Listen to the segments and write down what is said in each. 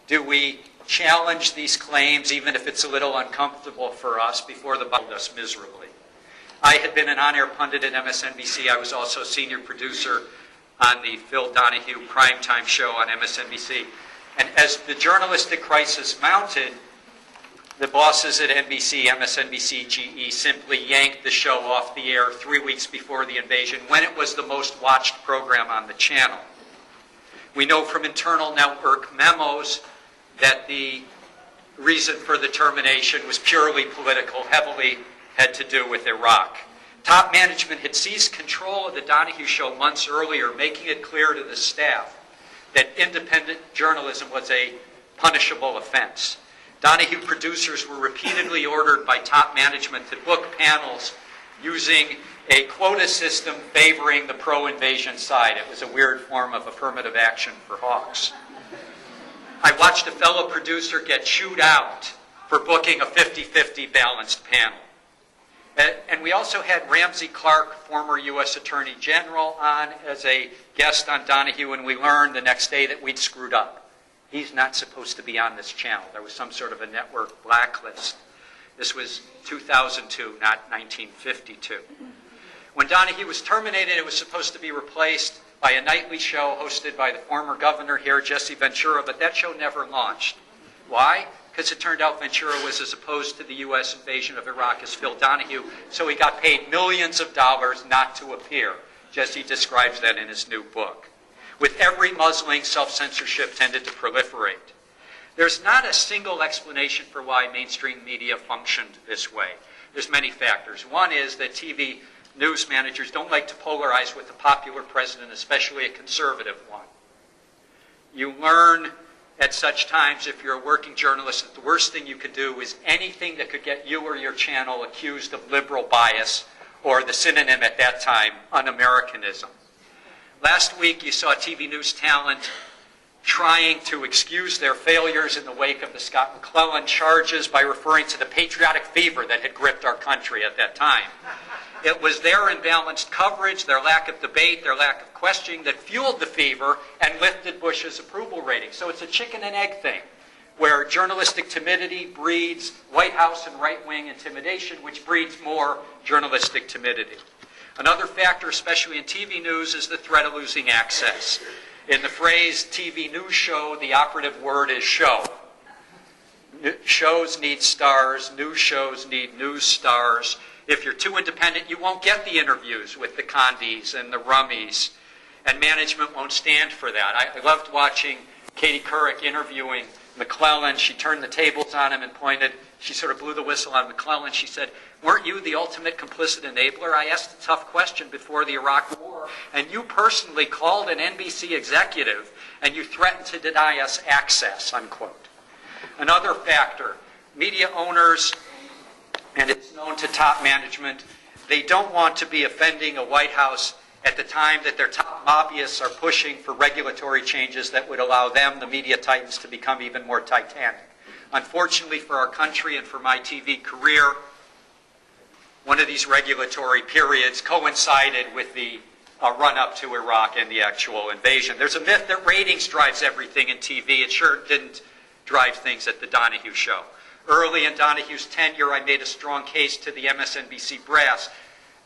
Do we challenge these claims, even if it's a little uncomfortable for us, before the bubble us miserably? I had been an on-air pundit at MSNBC. I was also senior producer on the Phil Donahue primetime show on MSNBC. And as the journalistic crisis mounted, the bosses at NBC, MSNBC, GE simply yanked the show off the air 3 weeks before the invasion, when it was the most watched program on the channel. We know from internal network memos that the reason for the termination was purely political, heavily had to do with Iraq. Top management had seized control of the Donahue show months earlier, making it clear to the staff that independent journalism was a punishable offense. Donahue producers were repeatedly ordered by top management to book panels using a quota system favoring the pro-invasion side. It was a weird form of affirmative action for hawks. I watched a fellow producer get chewed out for booking a 50-50 balanced panel. And we also had Ramsey Clark, former U.S. Attorney General, on as a guest on Donahue, and we learned the next day that we'd screwed up. He's not supposed to be on this channel. There was some sort of a network blacklist. This was 2002, not 1952. When Donahue was terminated, it was supposed to be replaced by a nightly show hosted by the former governor here, Jesse Ventura, but that show never launched. Why? Because it turned out Ventura was as opposed to the U.S. invasion of Iraq as Phil Donahue, so he got paid millions of dollars not to appear. Jesse describes that in his new book. With every muzzling, self-censorship tended to proliferate. There's not a single explanation for why mainstream media functioned this way. There's many factors. One is that TV news managers don't like to polarize with the popular president, especially a conservative one. You learn at such times, if you're a working journalist, that the worst thing you could do is anything that could get you or your channel accused of liberal bias, or the synonym at that time, un-Americanism. Last week, you saw TV news talent trying to excuse their failures in the wake of the Scott McClellan charges by referring to the patriotic fever that had gripped our country at that time. It was their imbalanced coverage, their lack of debate, their lack of questioning that fueled the fever and lifted Bush's approval rating. So it's a chicken and egg thing, where journalistic timidity breeds White House and right-wing intimidation, which breeds more journalistic timidity. Another factor, especially in TV news, is the threat of losing access. In the phrase TV news show, the operative word is show. Shows need stars, news shows need news stars. If you're too independent, you won't get the interviews with the Condis and the Rummies, and management won't stand for that. I loved watching Katie Couric interviewing McClellan. She turned the tables on him and pointed, she sort of blew the whistle on McClellan. She said, "Weren't you the ultimate complicit enabler? I asked a tough question before the Iraq War, and you personally called an NBC executive, and you threatened to deny us access," unquote. Another factor, media owners, and it's known to top management, they don't want to be offending a White House at the time that their top lobbyists are pushing for regulatory changes that would allow them, the media titans, to become even more titanic. Unfortunately for our country and for my TV career, one of these regulatory periods coincided with the run-up to Iraq and the actual invasion. There's a myth that ratings drives everything in TV. It sure didn't drive things at the Donahue show. Early in Donahue's tenure, I made a strong case to the MSNBC brass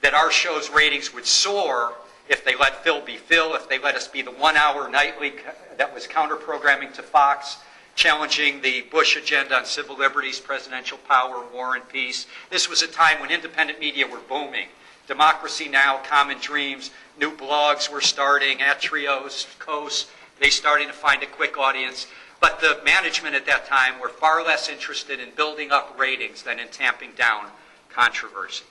that our show's ratings would soar if they let Phil be Phil, if they let us be the 1 hour nightly that was counter-programming to Fox, challenging the Bush agenda on civil liberties, presidential power, war and peace. This was a time when independent media were booming. Democracy Now!, Common Dreams, new blogs were starting, Atrios, Kos, they starting to find a quick audience. But the management at that time were far less interested in building up ratings than in tamping down controversy.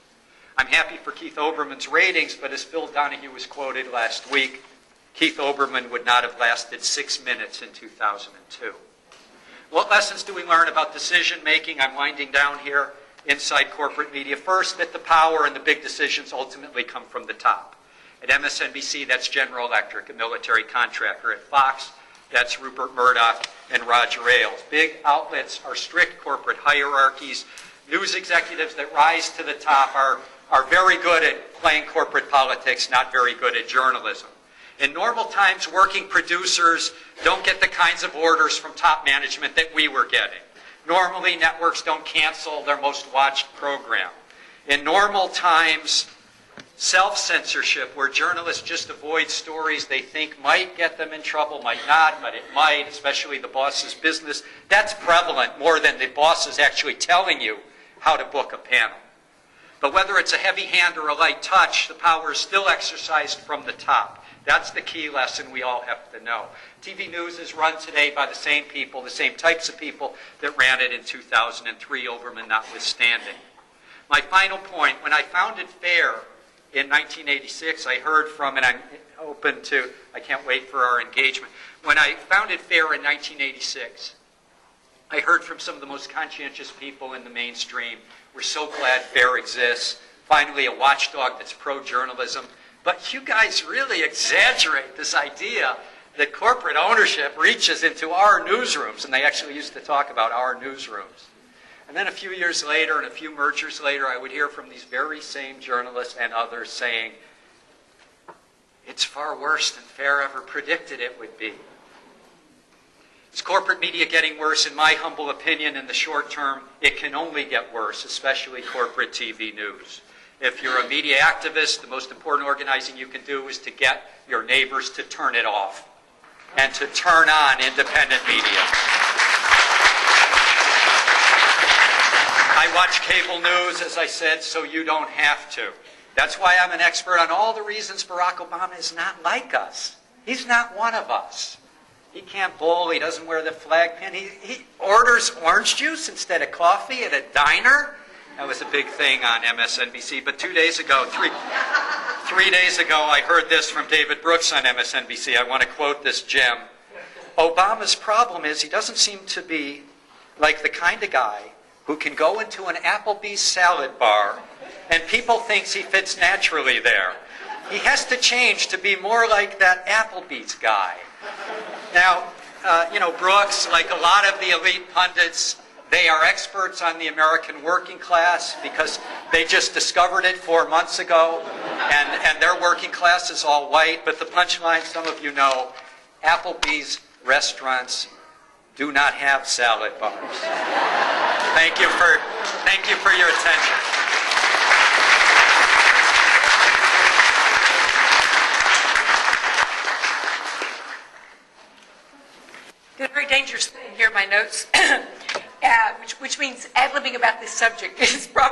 I'm happy for Keith Olbermann's ratings, but as Phil Donahue was quoted last week, Keith Olbermann would not have lasted 6 minutes in 2002. What lessons do we learn about decision-making? I'm winding down here inside corporate media. First, that the power and the big decisions ultimately come from the top. At MSNBC, that's General Electric, a military contractor. At Fox, that's Rupert Murdoch and Roger Ailes. Big outlets are strict corporate hierarchies. News executives that rise to the top are very good at playing corporate politics, not very good at journalism. In normal times, working producers don't get the kinds of orders from top management that we were getting. Normally, networks don't cancel their most watched program. In normal times, self-censorship, where journalists just avoid stories they think might get them in trouble, might not, but it might, especially the boss's business, that's prevalent more than the boss is actually telling you how to book a panel. But whether it's a heavy hand or a light touch, the power is still exercised from the top. That's the key lesson we all have to know. TV news is run today by the same people, the same types of people that ran it in 2003, Overman notwithstanding. My final point, when I founded FAIR in 1986, I heard from, and I'm open to, I can't wait for our engagement. When I founded FAIR in 1986, I heard from some of the most conscientious people in the mainstream. We're so glad FAIR exists. Finally, a watchdog that's pro-journalism. But you guys really exaggerate this idea that corporate ownership reaches into our newsrooms. And they actually used to talk about our newsrooms. And then a few years later and a few mergers later, I would hear from these very same journalists and others saying, it's far worse than FAIR ever predicted it would be. Is corporate media getting worse? In my humble opinion, in the short term, it can only get worse, especially corporate TV news. If you're a media activist, the most important organizing you can do is to get your neighbors to turn it off and to turn on independent media. I watch cable news, as I said, so you don't have to. That's why I'm an expert on all the reasons Barack Obama is not like us. He's not one of us. He can't bowl, he doesn't wear the flag pin. He orders orange juice instead of coffee at a diner. That was a big thing on MSNBC. But 3 days ago, I heard this from David Brooks on MSNBC. I want to quote this gem. Obama's problem is he doesn't seem to be like the kind of guy who can go into an Applebee's salad bar and people thinks he fits naturally there. He has to change to be more like that Applebee's guy. Now, Brooks, like a lot of the elite pundits, they are experts on the American working class because they just discovered it 4 months ago, and their working class is all white. But the punchline, some of you know, Applebee's restaurants do not have salad bars. Thank you for your attention. Did a very dangerous thing here in my notes, which means ad-libbing about this subject is probably